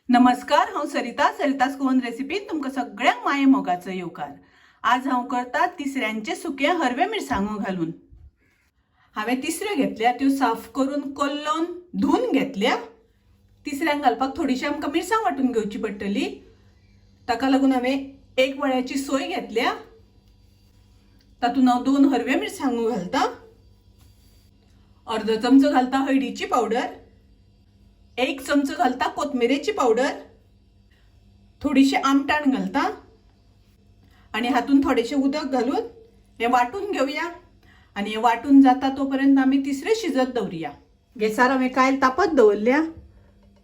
नमस्कार, हांव सरितास गोवन रेसिपीन तुमकां सगळ्यांक माये मोगाचो येवकार। आज हांव करता तिसऱ्यांचे सुके हरवे मिरसांगो घालून। हांवें तिसऱ्यो घेतल्या, त्यो साफ करून कोल्लोन धुवन घेतल्या। तिसऱ्यांक घालपाक थोडीशी आमकां मिरसांग वांटून घेवची पडटली, ताका लागून हांवें एक वळ्याची सोय घेतल्या। तातूंत हांव 2 हरवे मिरसांगो घालता, अर्धो चमचो घालता हळदीची पावडर, 1 चमचो घालता कोथमिरेची पावडर, थोडीशी आमटाण घालता आणि हातून थोडेशे उदक घालून हे वाटून घेवया। आणि हे वाटून जाता तोपर्यंत आमी तिसरे शिजत दवरया। गॅसार हांवें कायल तापत दवरल्या,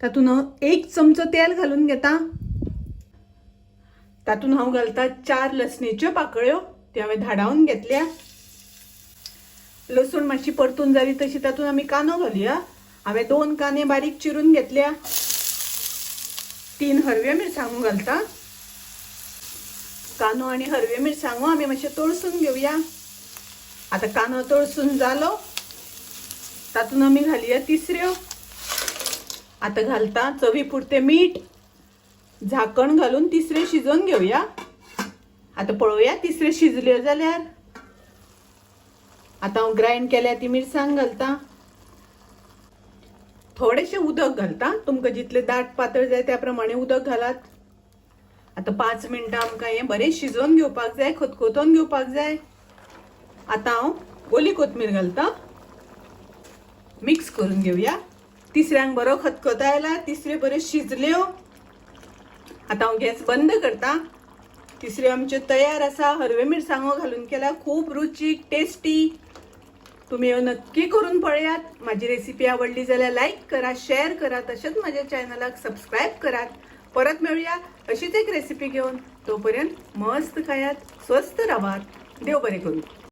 तातून 1 चमचो तेल घालून घेता। तातून हांव घालता 4 लसणेच्यो पाकळ्यो, त्यो हांवें धाडावन घेतल्या। लसूण मातशी परतून जाली तशी तातून आमी कांदो घालुया। हांवें 2 कांदे बारीक चिरून घेतल्या, 3 हरवे मिरसांगो घालता। कांदो आणि हरवे मिरसांगो आमी मातशे तळसून घेवया। आता कांदो तळसून जालो, तातून आमी घालुया तिसऱ्यो। आता घालता चवी पुरते मीठ, झाकण घालून तिसरे शिजोवन घेवया। आता पळोवया तिसरे शिजल्यो जाल्यार। आता हांव ग्राइंड केल्या ती मिरसांग घालता, थोडेशे उदक घालता, तुमकां जितले दाट पातळ जाय त्या प्रमाणे उदक घालात। आता 5 मिनिटां आमकां हे बरें शिजोवन घेवपाक जाय, खतखतोन घेवपाक जाय। आता हांव ओली कोथमीर घालता, मिक्स करून घेवया। तिसऱ्यांक बरो खतखतो आयला, तिसऱ्यो बऱ्यो शिजल्यो। आता हांव गॅस बंद करता। तिसऱ्यो आमच्यो तयार आसा, हरवे मिरसांगो घालून केला, खूप रुचीक टेस्टी। तुम्ही नक्की करून पळयात। माझी रेसिपी आवडली जाल्यार लाईक करा, शेअर करा, तसेच माझ्या चॅनलाक सबस्क्राईब करा। परत मिळूया अशीच एक रेसिपी घेऊन। तोपर्यंत मस्त खायात, स्वस्त राहात, देव बरे करू।